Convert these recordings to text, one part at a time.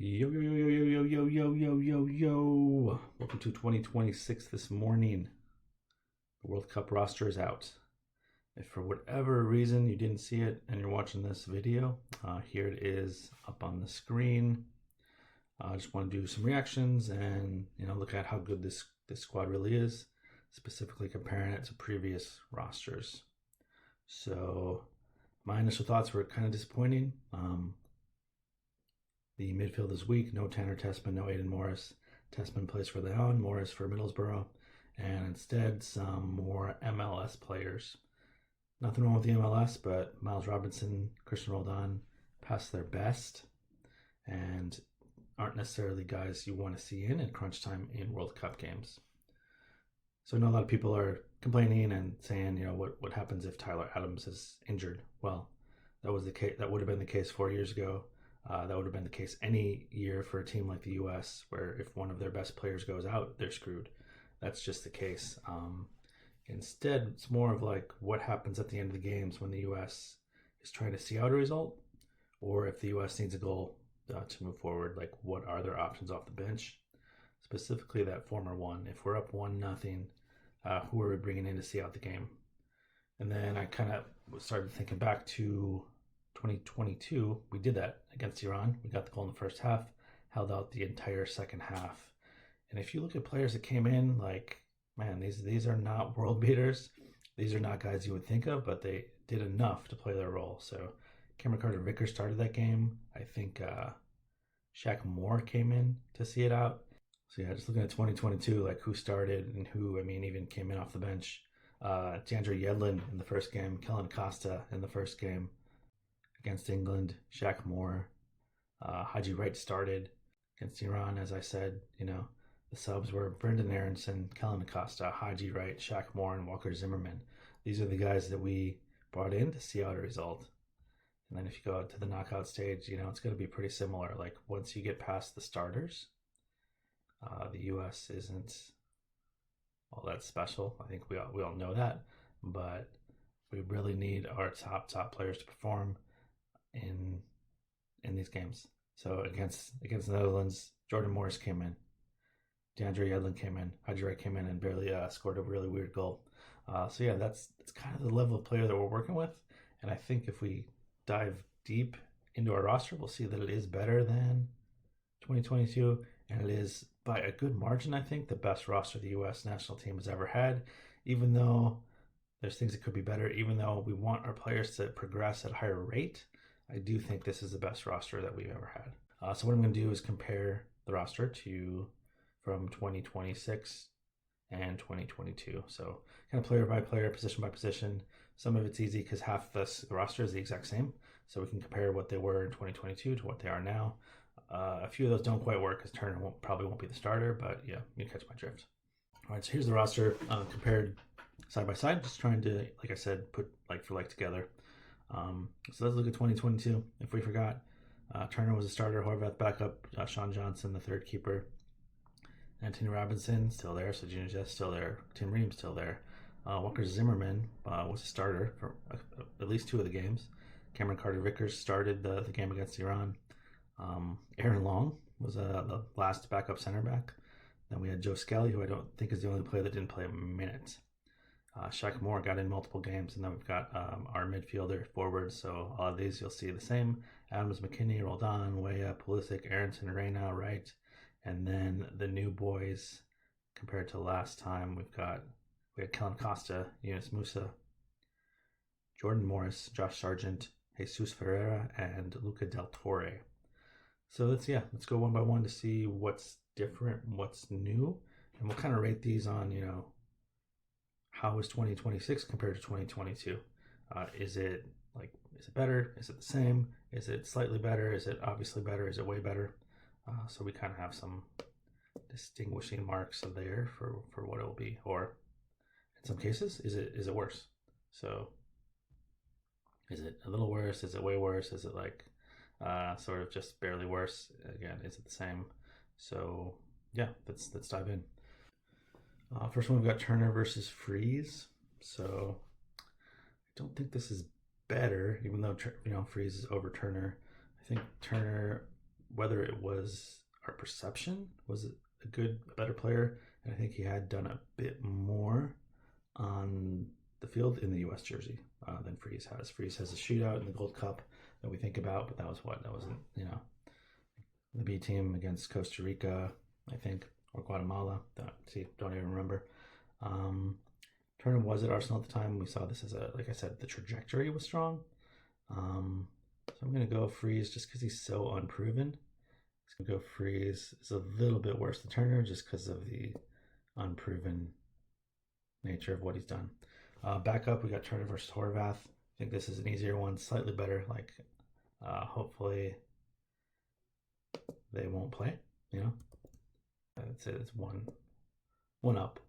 Yo, yo, yo, yo, yo, yo, yo, yo, yo, yo. Welcome to 2026 this morning. The World Cup roster is out. If for whatever reason you didn't see it and you're watching this video, here it is up on the screen. I just want to do some reactions and look at how good this squad really is, specifically comparing it to previous rosters. So my initial thoughts were kind of disappointing. The midfield is weak. No Tanner Tessman, no Aiden Morris. Tessman plays for Leon, Morris for Middlesbrough, and instead some more MLS players. Nothing wrong with the MLS, but Miles Robinson, Christian Roldan past their best and aren't necessarily guys you want to see in crunch time in World Cup games. So I know a lot of people are complaining and saying, what happens if Tyler Adams is injured? Well, that was the case. That would have been the case 4 years ago. That would have been the case any year for a team like the U.S., where if one of their best players goes out, they're screwed. That's just the case. Instead, it's more of like what happens at the end of the games when the U.S. is trying to see out a result, or if the U.S. needs a goal to move forward, like what are their options off the bench? Specifically that former one. If we're up 1-0, who are we bringing in to see out the game? And then I kind of started thinking back to 2022, we did that against Iran. We got the goal in the first half, held out the entire second half. And if you look at players that came in, these are not world beaters. These are not guys you would think of, but they did enough to play their role. So Cameron Carter-Vickers started that game. I think Shaq Moore came in to see it out. So yeah, just looking at 2022, like who started and who, even came in off the bench. DeAndre Yedlin in the first game, Kellen Costa in the first game against England, Shaq Moore, Haji Wright started against Iran. As I said, the subs were Brendan Aronson, Kellen Acosta, Haji Wright, Shaq Moore, and Walker Zimmerman. These are the guys that we brought in to see out a result. And then if you go out to the knockout stage, it's going to be pretty similar. Like once you get past the starters, the U.S. isn't all that special. I think we all know that, but we really need our top players to perform in these games. So against the Netherlands, Jordan Morris came in, DeAndre Yedlin came in, Haji Wright came in and barely scored a really weird goal. So yeah, that's kind of the level of player that we're working with. And I think if we dive deep into our roster, we'll see that it is better than 2022, and it is by a good margin, I think, the best roster the U.S. national team has ever had, even though there's things that could be better, even though we want our players to progress at a higher rate. I do think this is the best roster that we've ever had. So what I'm going to do is compare the roster from 2026 and 2022. So kind of player by player, position by position. Some of it's easy because half the roster is the exact same. So we can compare what they were in 2022 to what they are now. A few of those don't quite work because Turner probably won't be the starter, but yeah, you catch my drift. All right, so here's the roster compared side by side, just trying to, like I said, put like for like together. So let's look at 2022. If we forgot, Turner was a starter, Horvath backup, Sean Johnson, the third keeper, Anthony Robinson still there, so Junior Jess still there, Tim Ream still there, Walker Zimmerman was a starter for at least two of the games. Cameron Carter-Vickers started the game against Iran. Aaron Long was the last backup center back. Then we had Joe Skelly, who I don't think is the only player that didn't play a minute. Shaq Moore got in multiple games, and then we've got our midfielder forwards. So all of these you'll see the same: Adams, McKinney, Roldan, Weah, Pulisic, Aronson, Reyna, Wright, and then the new boys compared to last time. We had Kellen Costa, Yunus Musa, Jordan Morris, Josh Sargent, Jesus Ferreira, and Luca Del Torre. So let's go one by one to see what's different, what's new, and we'll kind of rate these on how is 2026 compared to 2022? Is it better? Is it the same? Is it slightly better? Is it obviously better? Is it way better? So we kind of have some distinguishing marks there for what it will be, or in some cases, is it worse? So is it a little worse? Is it way worse? Is it sort of just barely worse? Again, is it the same? So yeah, let's dive in. First one, we've got Turner versus Freeze. So I don't think this is better, even though Freeze is over Turner. I think Turner whether it was our perception was a better player, and I think he had done a bit more on the field in the U.S. jersey than Freeze has. Freeze has a shootout in the Gold Cup that we think about, but that wasn't the B team against Costa Rica, I think, or Guatemala. Don't even remember. Turner was at Arsenal at the time. We saw this as like I said, the trajectory was strong. So I'm going to go Freeze just because he's so unproven. He's going to go Freeze. It's a little bit worse than Turner just because of the unproven nature of what he's done. Back up, we got Turner versus Horvath. I think this is an easier one, slightly better. Hopefully they won't play. I'd say it's one up.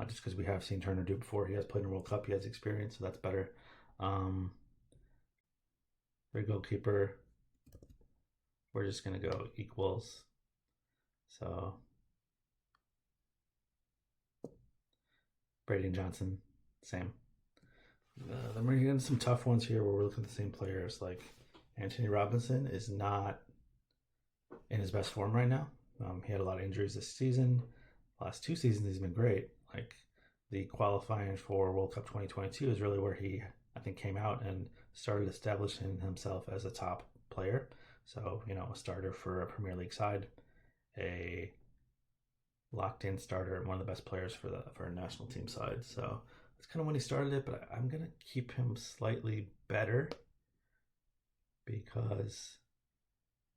Just because we have seen Turner do it before. He has played in the World Cup. He has experience, so that's better. For goalkeeper, we're just going to go equals. So Brady and Johnson, same. Then we're getting some tough ones here where we're looking at the same players. Like Anthony Robinson is not in his best form right now. He had a lot of injuries this season. Last 2 seasons he's been great. Like the qualifying for World Cup 2022 is really where he, I think, came out and started establishing himself as a top player. So, a starter for a Premier League side, a locked-in starter, one of the best players for a national team side. So that's kind of when he started it, but I'm going to keep him slightly better because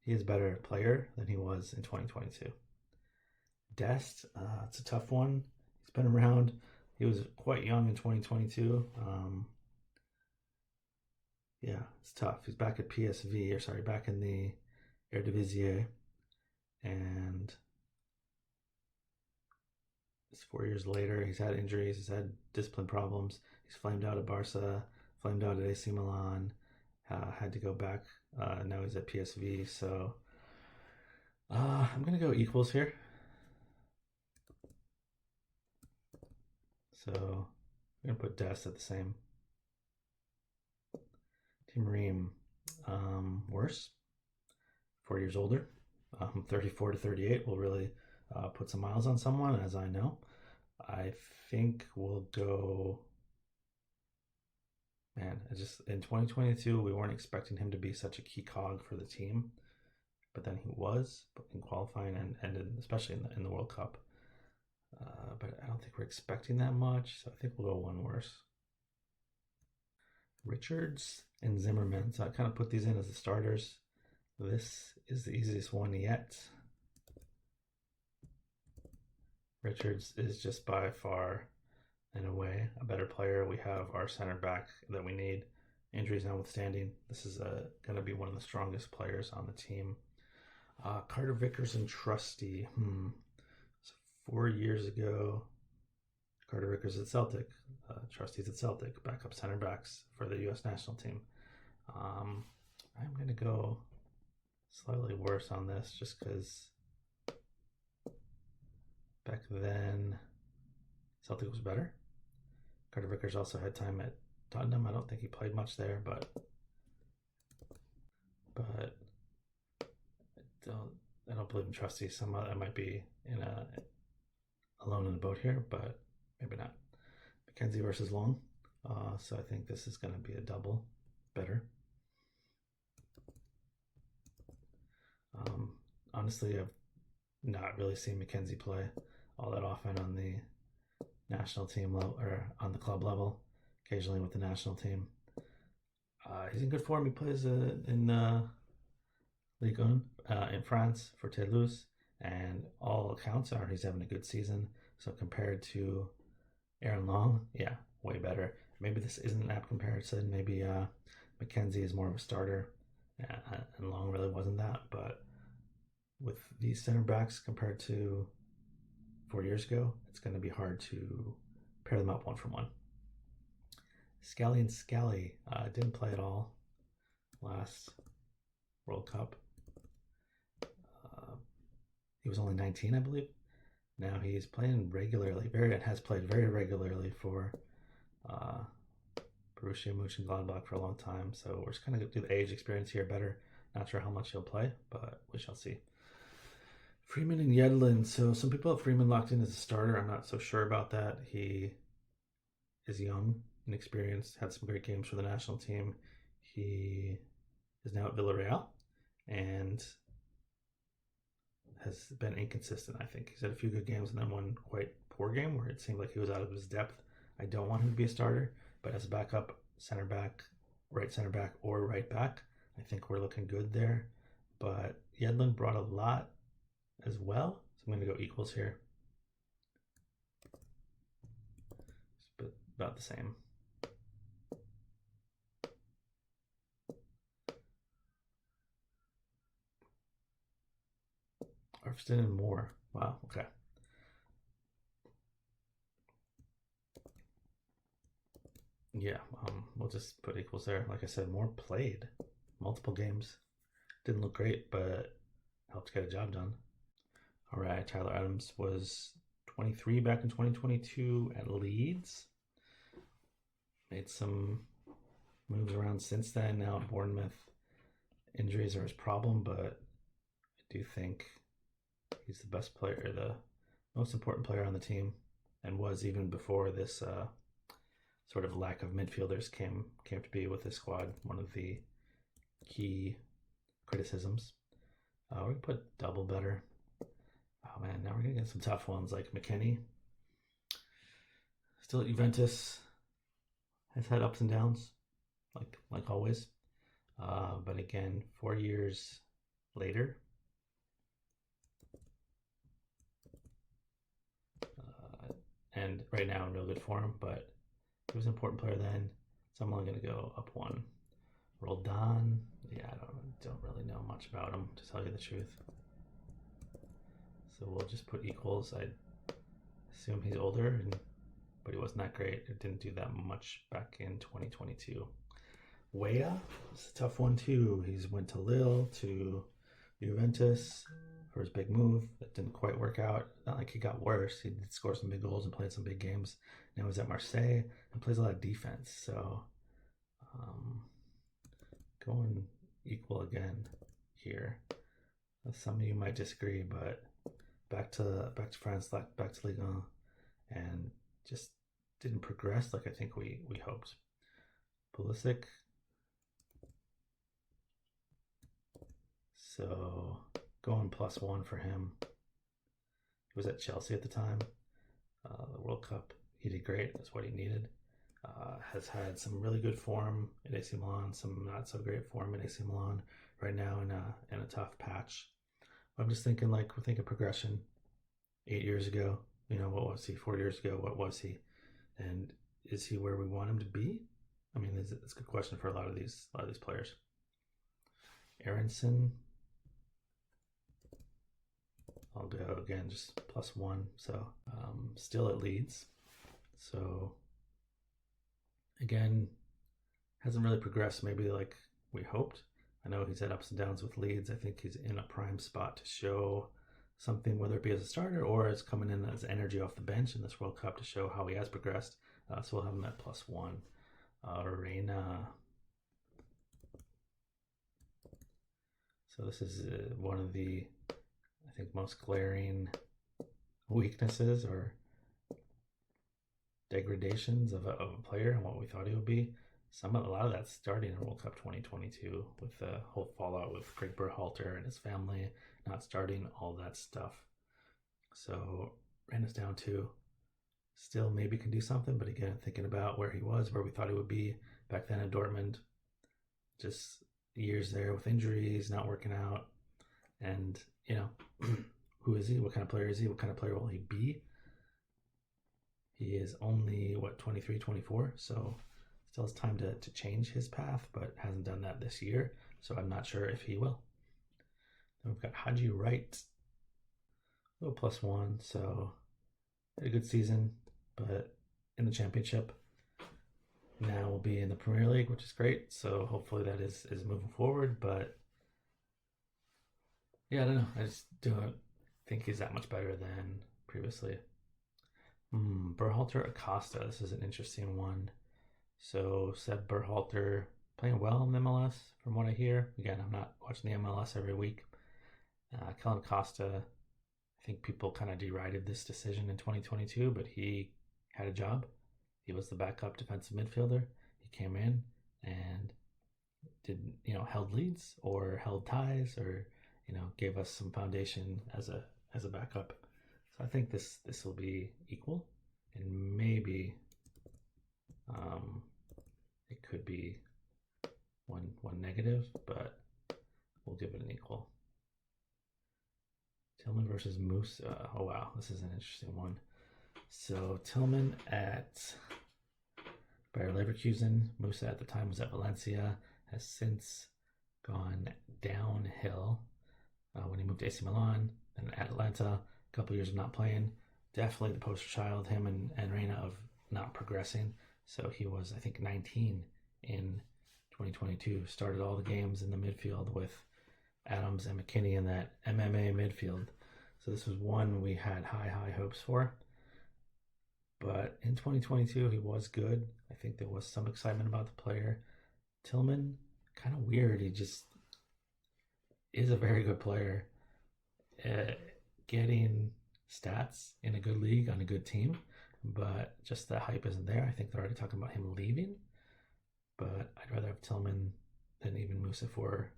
he is a better player than he was in 2022. Dest, it's a tough one. He's been around. He was quite young in 2022. Yeah, it's tough. He's back at back in the Eredivisie, and it's 4 years later. He's had injuries. He's had discipline problems. He's flamed out at Barca, flamed out at AC Milan, had to go back. Now he's at PSV. So I'm going to go equals here. So I'm going to put Dest at the same. Tim Ream, worse. 4 years older. 34 to 38 will really put some miles on someone, as I know. I think we'll go. Man, in 2022 we weren't expecting him to be such a key cog for the team, but then he was in qualifying and especially in the World Cup. But I don't think we're expecting that much, so I think we'll go one worse. Richards and Zimmerman. So I kind of put these in as the starters. This is the easiest one yet. Richards is just by far and away a better player. We have our center back that we need. Injuries notwithstanding, this is going to be one of the strongest players on the team. Carter Vickers and Trusty. So 4 years ago, Carter Vickers at Celtic, Trusty's at Celtic, backup center backs for the U.S. national team. I'm going to go slightly worse on this just because back then Celtic was better. Carter Vickers also had time at Tottenham. I don't think he played much there, but I don't believe in Trusty. I might be alone in the boat here, but maybe not. McKenzie versus Long. So I think this is going to be a double better. Honestly, I've not really seen McKenzie play all that often on the national team level or on the club level. Occasionally with the national team. He's in good form. He plays in Ligue 1 in France for Toulouse, and all accounts are he's having a good season. So compared to Aaron Long, yeah, way better. Maybe this isn't an apt comparison. Maybe McKenzie is more of a starter, and Long really wasn't that. But with these center backs compared to 4 years ago, it's going to be hard to pair them up one for one. Scally and Scally didn't play at all last World Cup. He was only 19, I believe. Now he's playing regularly, has played very regularly for Borussia Mönchengladbach for a long time. So we're just kind of do the age experience here better. Not sure how much he'll play, but we shall see. Freeman and Yedlin. So some people have Freeman locked in as a starter. I'm not so sure about that. He is young, inexperienced, had some great games for the national team. He is now at Villarreal and has been inconsistent, I think. He's had a few good games and then one quite poor game where it seemed like he was out of his depth. I don't want him to be a starter, but as a backup, center back, or right back, I think we're looking good there. But Yedlin brought a lot as well, so I'm going to go equals here. But about the same. Arfston and Moore. Wow, okay. Yeah, we'll just put equals there. Like I said, Moore played multiple games. Didn't look great, but helped get a job done. All right, Tyler Adams was 23 back in 2022 at Leeds. Made some moves around since then. Now at Bournemouth, injuries are his problem, but I do think he's the best player, the most important player on the team, and was even before this sort of lack of midfielders came to be with this squad. One of the key criticisms. We're gonna put double better. Oh man, now we're gonna get some tough ones like McKennie. Still at Juventus, has had ups and downs, like always. But again, 4 years later, and right now in real good form, but he was an important player then, so I'm only going to go up one. Roldan, yeah, I don't really know much about him, to tell you the truth. So we'll just put equals. I assume he's older, but he wasn't that great. It didn't do that much back in 2022. Weah, it's a tough one too. He's went to Lille, to Juventus for his big move. That didn't quite work out. Not like he got worse. He did score some big goals and played some big games. Now he's at Marseille and plays a lot of defense. So going equal again here. Some of you might disagree, but back to France, back to Ligue 1, and just didn't progress like I think we hoped. Pulisic. So going +1 for him. He was at Chelsea at the time. The World Cup, he did great. That's what he needed. Has had some really good form at AC Milan, some not so great form at AC Milan right now in a tough patch. I'm just thinking, like, we're thinking progression. 8 years ago, what was he? 4 years ago, what was he? And is he where we want him to be? I mean, it's a good question for a lot of these players. Aronson, I'll go again, just +1. So still at Leeds. So again, hasn't really progressed maybe like we hoped. I know he's had ups and downs with Leeds. I think he's in a prime spot to show something, whether it be as a starter or as coming in as energy off the bench in this World Cup to show how he has progressed. So we'll have him at +1. Reina. So this is one of the, I think, most glaring weaknesses or degradations of a player and what we thought he would be. A lot of that's starting in World Cup 2022 with the whole fallout with Craig Berhalter and his family not starting, all that stuff. So ran us down to still maybe can do something, but again, thinking about where he was, where we thought he would be back then in Dortmund, just years there with injuries, not working out, and who is he? What kind of player is he? What kind of player will he be? He is only 23, 24, so still has time to change his path, but hasn't done that this year, so I'm not sure if he will. Then we've got Haji Wright, a little +1, so had a good season, but in the championship. Now we'll be in the Premier League, which is great, so hopefully that is moving forward, but yeah, I don't know. I just don't think he's that much better than previously. Berhalter Acosta, this is an interesting one. So Seb Berhalter playing well in the MLS from what I hear. Again, I'm not watching the MLS every week. Kellen Costa, I think people kind of derided this decision in 2022, but he had a job. He was the backup defensive midfielder. He came in and did, held leads or held ties or, gave us some foundation as a backup. So I think this will be equal, and maybe it could be one negative, but we'll give it an equal. Tillman versus Moose. Oh wow, this is an interesting one. So Tillman at Bayer Leverkusen. Musa at the time was at Valencia. Has since gone downhill when he moved to AC Milan and Atlanta. A couple years of not playing. Definitely the poster child, him and Reina, of not progressing. So he was, I think, 19 in 2022. Started all the games in the midfield with Adams and McKinney in that MMA midfield. So this was one we had high hopes for. But in 2022, he was good. I think there was some excitement about the player. Tillman, kind of weird. He just is a very good player. Getting stats in a good league on a good team, but just the hype isn't there. I think they're already talking about him leaving. But I'd rather have Tillman than even Musa 4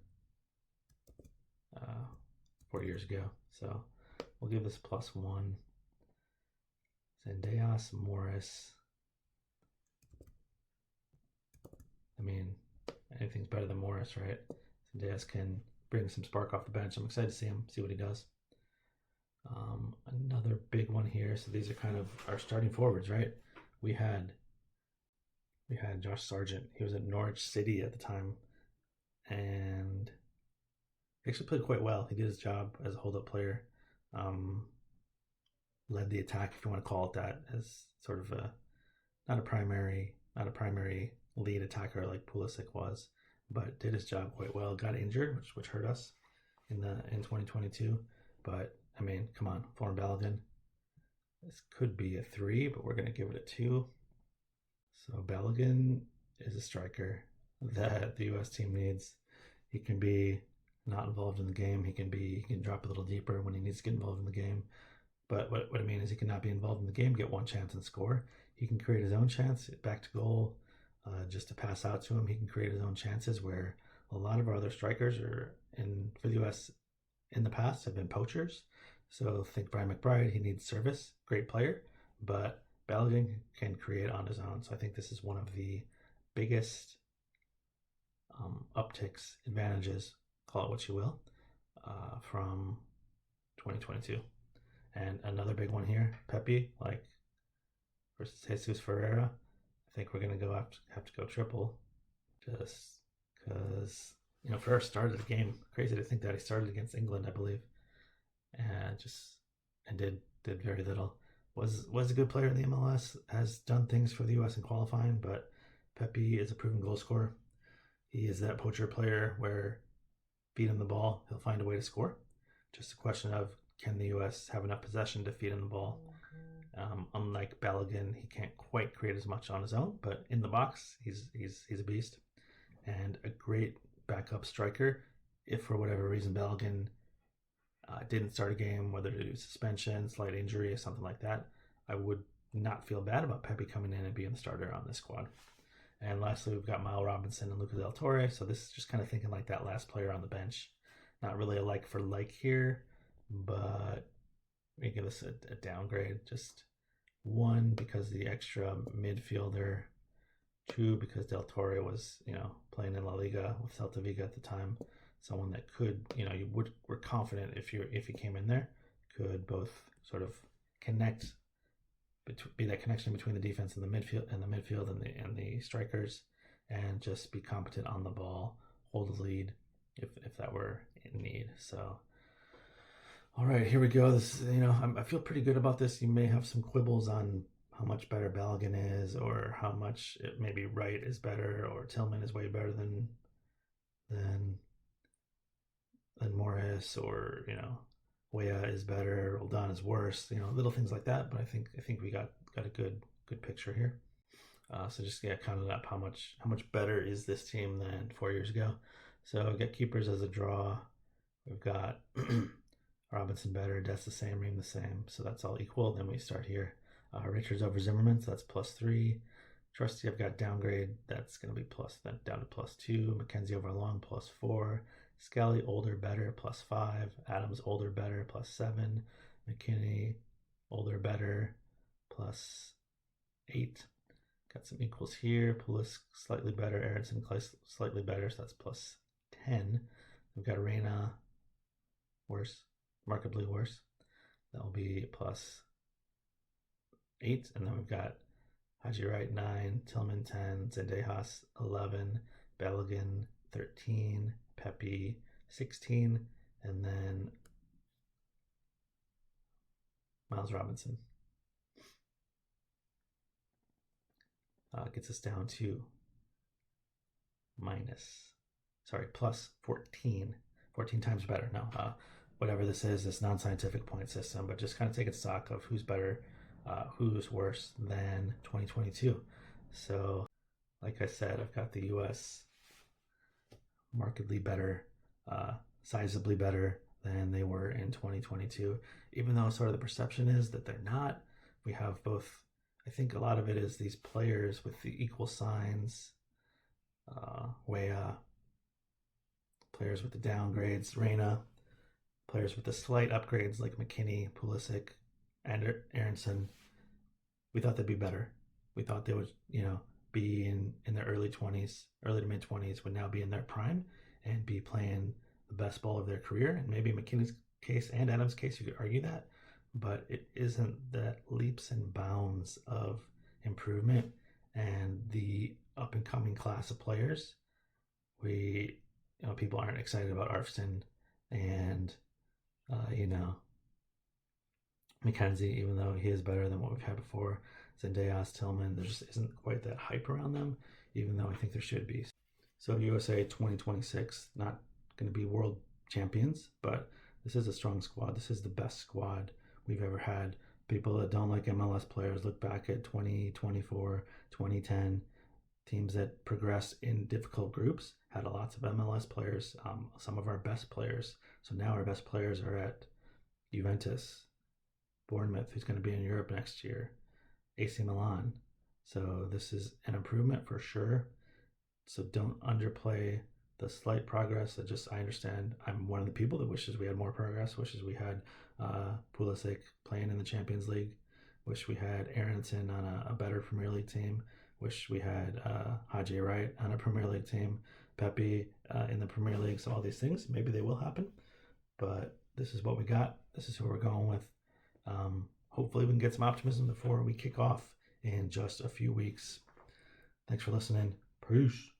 years ago. So we'll give this +1. Zendejas, Morris. I mean, anything's better than Morris, right? Zendejas can bring some spark off the bench. I'm excited to see him, see what he does. Another big one here. So these are kind of our starting forwards, right? We had Josh Sargent. He was at Norwich City at the time, and he actually played quite well. He did his job as a hold-up player. Led the attack, if you want to call it that, as sort of not a primary lead attacker like Pulisic was, but did his job quite well. Got injured, which hurt us in 2022. But I mean, come on, Foreign Balogun. This could be a 3, but we're going to give it a 2. So Balogun is a striker that the U.S. team needs. He can be not involved in the game. He can drop a little deeper when he needs to get involved in the game. But what I mean is he cannot be involved in the game, get one chance and score. He can create his own chance, back to goal, just to pass out to him. He can create his own chances, where a lot of our other strikers for the U.S. in the past have been poachers. So think Brian McBride, he needs service, great player, but Balogun can create on his own. So I think this is one of the biggest upticks, advantages, call it what you will, from 2022. And another big one here, Pepe, versus Jesus Ferreira. I think we're going to have to go triple, just because, Ferreira started the game. Crazy to think that he started against England, I believe, and did very little. Was a good player in the MLS, has done things for the U.S. in qualifying, but Pepe is a proven goal scorer. He is that poacher player where feed him the ball, he'll find a way to score. Just a question of, can the U.S. have enough possession to feed him the ball? Unlike Balogun, he can't quite create as much on his own, but in the box, he's a beast and a great backup striker. If for whatever reason Balogun didn't start a game, whether due to suspension, slight injury, or something like that, I would not feel bad about Pepe coming in and being the starter on this squad. And lastly, we've got Miles Robinson and Lucas Del Torre. So this is just kind of thinking like that last player on the bench. Not really a like for like here, but we give this a downgrade. Just 1, because the extra midfielder. 2, because Del Torre was, playing in La Liga with Celta Vigo at the time. Someone that could, we're confident if he came in there, could both sort of connect, be that connection between the defense and the midfield and the strikers, and just be competent on the ball, hold the lead if that were in need. So, all right, here we go. This, I feel pretty good about this. You may have some quibbles on how much better Balogun is, or how much maybe Wright is better, or Tillman is way better than Morris, or Weah is better, Roldan is worse, little things like that. But I think we got a good picture here. So just get counted up how much better is this team than 4 years ago. So get keepers as a draw. We've got Robinson better, Des the same, Ream the same. So that's all equal. Then we start here. Richards over Zimmerman, so that's +3. Trusty, I've got downgrade. That's going to be plus, then down to +2. McKenzie over Long, +4. Skelly, older, better, +5. Adams, older, better, +7. McKinney, older, better, +8. Got some equals here. Pulis, slightly better. Aronson, slightly better, so that's +10. We've got Reyna, worse, markedly worse. That'll be +8. And then we've got Haji Wright 9, Tillman 10, Zendejas 11, Belligan 13, Pepe 16, and then Miles Robinson. Gets us down to plus 14. 14 times better. No, whatever this is, this non-scientific point system, but just kind of taking stock of who's better, who's worse than 2022. So, like I said, I've got the U.S. markedly better, sizably better than they were in 2022, even though sort of the perception is that they're not. We have both. I think a lot of it is these players with the equal signs, Weah, players with the downgrades, Reyna, players with the slight upgrades like McKinney, Pulisic, and Aronson. We thought they'd be better. We thought they would, be in their early 20s, early to mid 20s, would now be in their prime and be playing the best ball of their career. And maybe McKinney's case and Adams' case, you could argue that, but it isn't that leaps and bounds of improvement and the up and coming class of players. People aren't excited about Arfston and, McKenzie, even though he is better than what we've had before. Zendejas, Tillman, there just isn't quite that hype around them, even though I think there should be. So USA 2026, not going to be world champions, but this is a strong squad. This is the best squad we've ever had. People that don't like MLS players look back at 2024, 2010. Teams that progressed in difficult groups had lots of MLS players, some of our best players. So now our best players are at Juventus, Bournemouth, who's going to be in Europe next year, AC Milan. So this is an improvement for sure. So don't underplay the slight progress. I understand I'm one of the people that wishes we had more progress, wishes we had Pulisic playing in the Champions League, wish we had Aronson on a better Premier League team, wish we had Haji Wright on a Premier League team, Pepe in the Premier League. So all these things, maybe they will happen, but this is what we got. This is who we're going with. Hopefully we can get some optimism before we kick off in just a few weeks. Thanks for listening. Peace.